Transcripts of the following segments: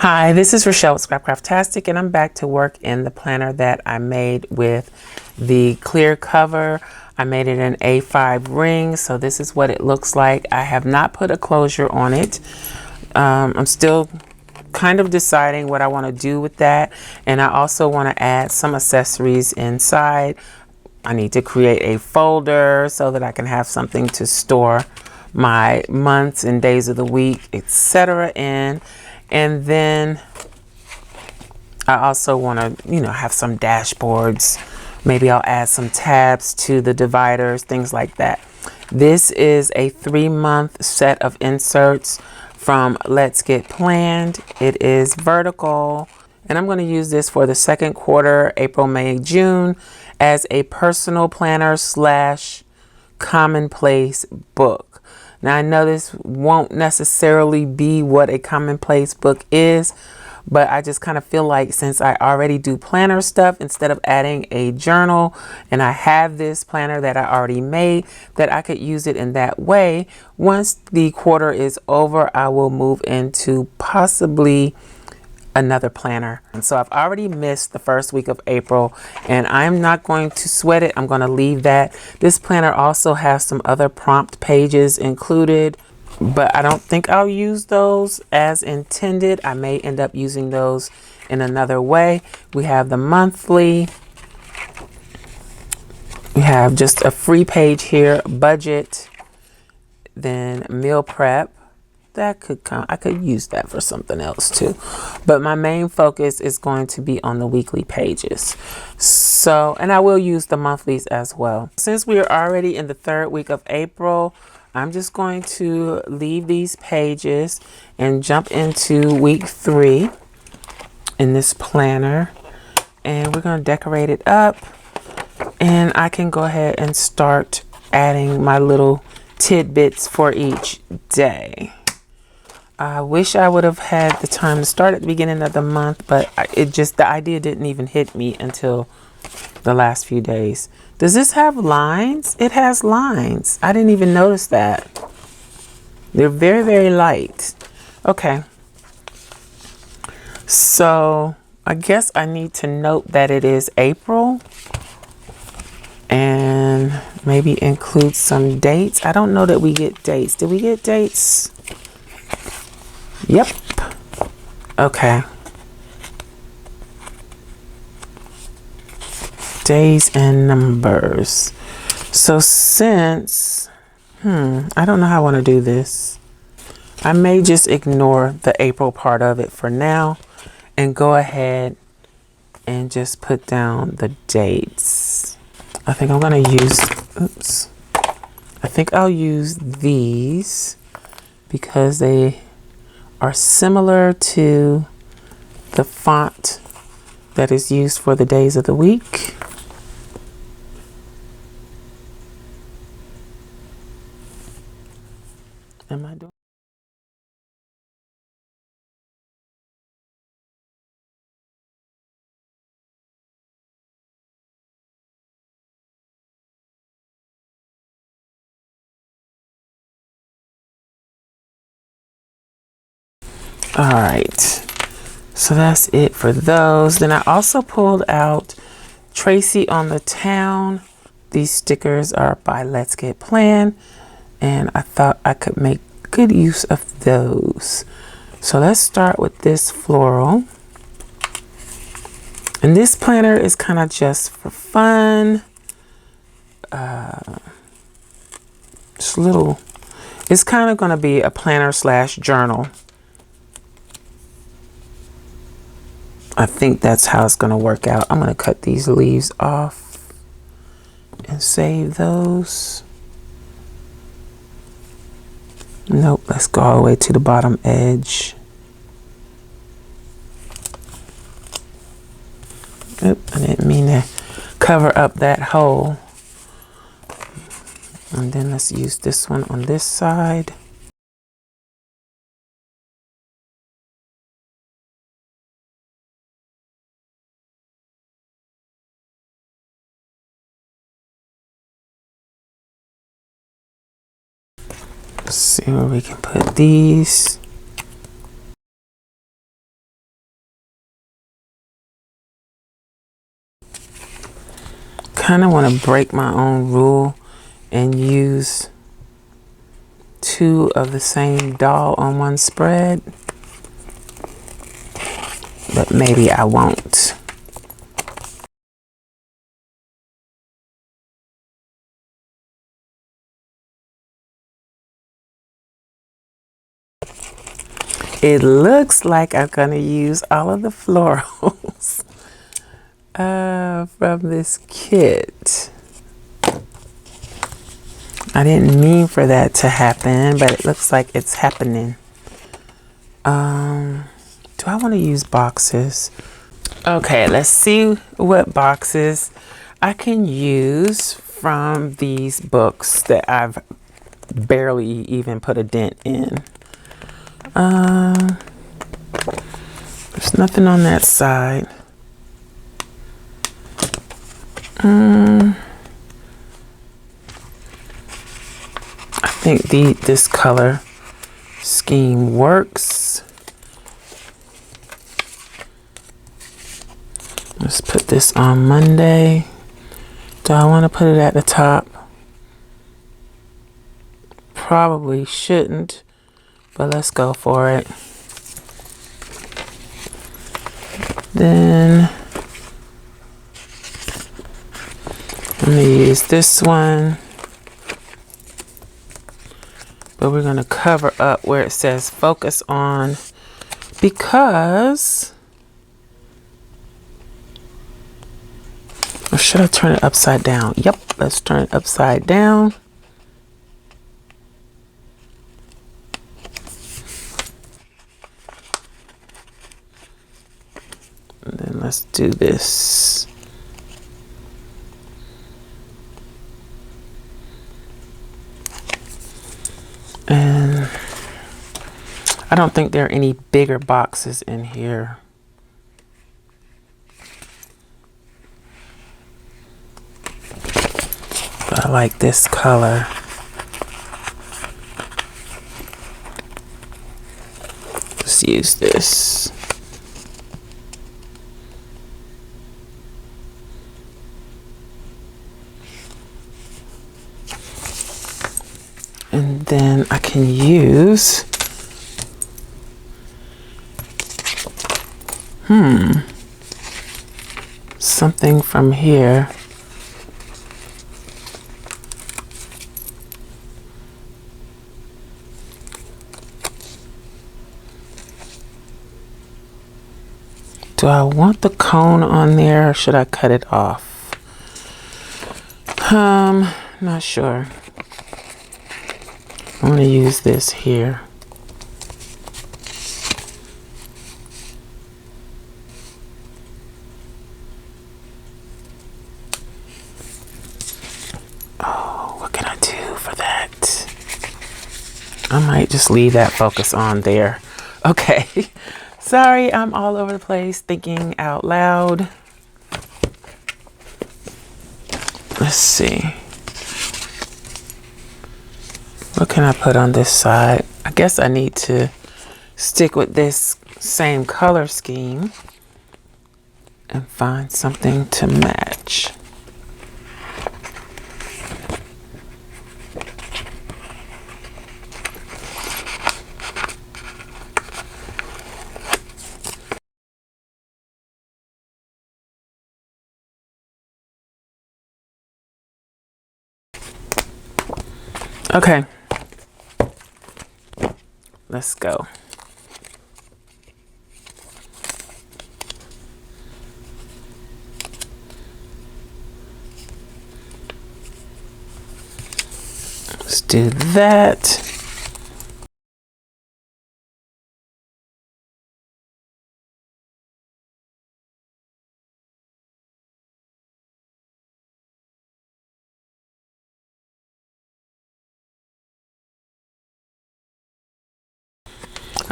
Hi, this is Rachelle with Scrapcraftastic, and I'm back to work in the planner that I made with the clear cover. I made it in A5 ring, so this is what it looks like. I have not put a closure on it. I'm still kind of deciding what I want to do with that, and I also want to add some accessories inside. I need to create a folder so that I can have something to store my months and days of the week, etc. in. And then I also want to, have some dashboards. Maybe I'll add some tabs to the dividers, things like that. This is a 3-month set of inserts from Let's Get Planned. It is vertical, and I'm going to use this for the second quarter, April, May, June, as a personal planner / commonplace book. Now, I know this won't necessarily be what a commonplace book is, but I just kind of feel like since I already do planner stuff, instead of adding a journal, and I have this planner that I already made, that I could use it in that way. Once the quarter is over, I will move into possibly another planner. And so I've already missed the first week of April, and I'm not going to sweat it. I'm going to leave that. This planner also has some other prompt pages included, but I don't think I'll use those as intended. I may end up using those in another way. We have the monthly. We have just a free page here, budget, then meal prep. That could come, I could use that for something else too, but my main focus is going to be on the weekly pages. So, and I will use the monthlies as well. Since we are already in the third week of April, I'm just going to leave these pages and jump into week 3 in this planner, and we're going to decorate it up, and I can go ahead and start adding my little tidbits for each day. I wish I would have had the time to start at the beginning of the month, but the idea didn't even hit me until the last few days. Does this have lines? It has lines. I didn't even notice that. They're very, very light. Okay. So I guess I need to note that it is April and maybe include some dates. I don't know that we get dates. Did we get dates? Yep. Okay. Days and numbers. So since, I don't know how I want to do this. I may just ignore the April part of it for now and go ahead and just put down the dates. I think I'm going to use, I think I'll use these because they are similar to the font that is used for the days of the week. Am I doing? All right. So that's it for those. Then I also pulled out Tracy on the Town. These stickers are by Let's Get Planned, and I thought I could make good use of those. So let's start with this floral. And this planner is kind of just for fun. It's kind of going to be a planner / journal. I think that's how it's going to work out. I'm going to cut these leaves off and save those. Nope, let's go all the way to the bottom edge. Oop, I didn't mean to cover up that hole. And then let's use this one on this side. Let's see where we can put these. kind of want to break my own rule and use 2 of the same doll on one spread, but maybe I won't. It looks like I'm going to use all of the florals from this kit. I didn't mean for that to happen, but it looks like it's happening. Do I want to use boxes? Okay, let's see what boxes I can use from these books that I've barely even put a dent in. There's nothing on that side. I think this color scheme works. Let's put this on Monday. Do I want to put it at the top? Probably shouldn't, but let's go for it. Then I'm going to use this one, but we're going to cover up where it says focus on, because, or should I turn it upside down? Yep, let's turn it upside down. And then let's do this. And I don't think there are any bigger boxes in here. But I like this color. Let's use this. And then I can use something from here. Do I want the cone on there, or should I cut it off? Not sure. I'm going to use this here. Oh, what can I do for that? I might just leave that focus on there. Okay. Sorry, I'm all over the place thinking out loud. Let's see. What can I put on this side? I guess I need to stick with this same color scheme and find something to match. Okay. Let's go. Let's do that.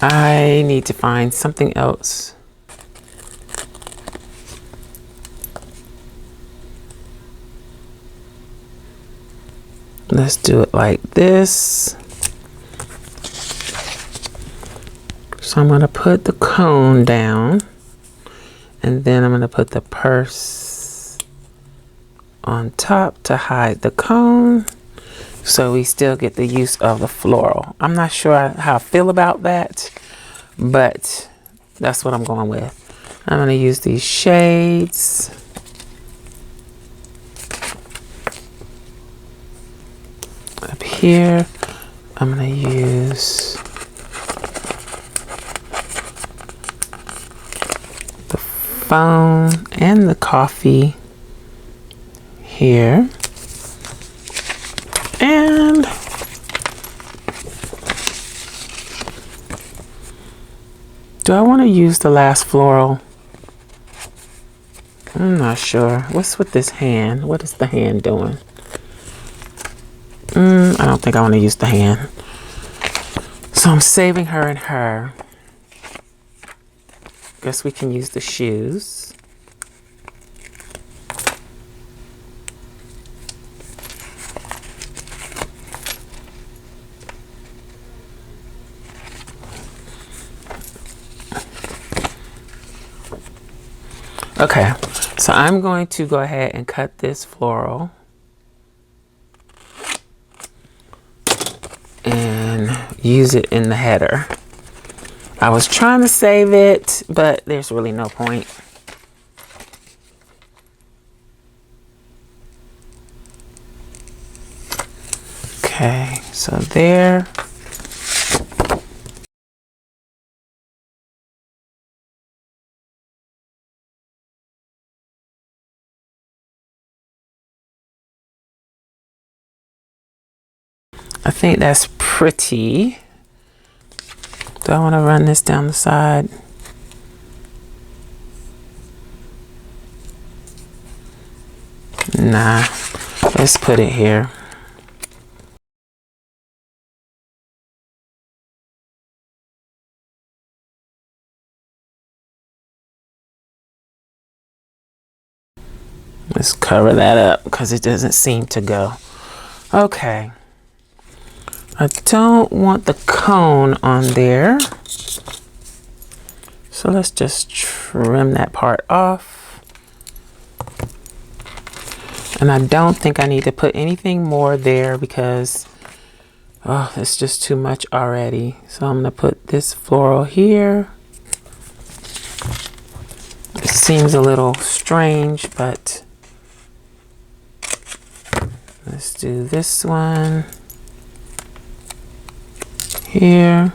I need to find something else. Let's do it like this. So I'm going to put the cone down, and then I'm going to put the purse on top to hide the cone, so we still get the use of the floral. I'm not sure how I feel about that, but that's what I'm going with. I'm going to use these shades. Up here, I'm going to use the phone and the coffee here. And do I want to use the last floral? I'm not sure. What's with this hand? What is the hand doing? I don't think I want to use the hand. So I'm saving her and her. Guess we can use the shoes. Okay, so I'm going to go ahead and cut this floral and use it in the header. I was trying to save it, but there's really no point. Okay, so there. I think that's pretty. Do I want to run this down the side? Nah, let's put it here. Let's cover that up because it doesn't seem to go. Okay. I don't want the cone on there. So let's just trim that part off. And I don't think I need to put anything more there because, oh, it's just too much already. So I'm going to put this floral here. It seems a little strange, but let's do this one here.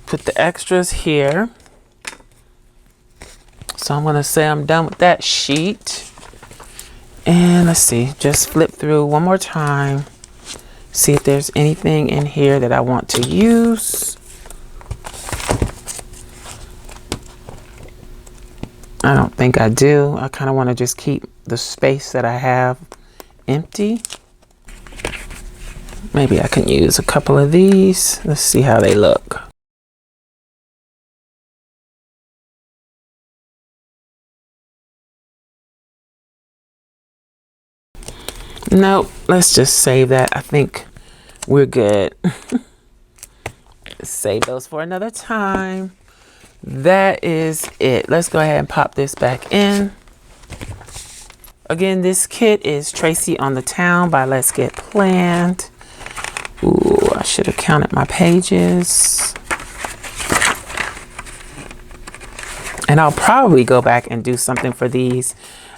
Put the extras here. So I'm going to say I'm done with that sheet. And let's see, just flip through one more time. See if there's anything in here that I want to use. I don't think I do. I kind of want to just keep the space that I have empty. Maybe I can use a couple of these. Let's see how they look. Nope, let's just save that. I think we're good. Save those for another time. That is it. Let's go ahead and pop this back in. Again, this kit is Tracy on the Town by Let's Get Planned. Ooh, I should have counted my pages. And I'll probably go back and do something for these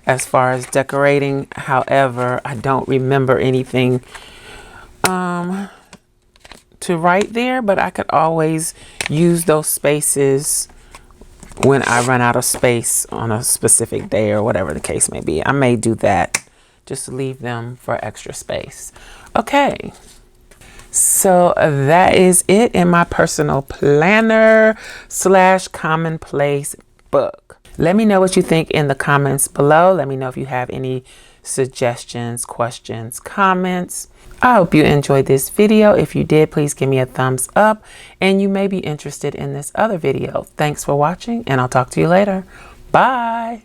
as far as decorating. However, I don't remember anything to write there, but I could always use those spaces when I run out of space on a specific day or whatever the case may be. I may do that, just to leave them for extra space. Okay, so that is it in my personal planner / commonplace book. Let me know what you think in the comments below. Let me know if you have any suggestions, questions, comments. I hope you enjoyed this video. If you did, please give me a thumbs up, and you may be interested in this other video. Thanks for watching, and I'll talk to you later. Bye.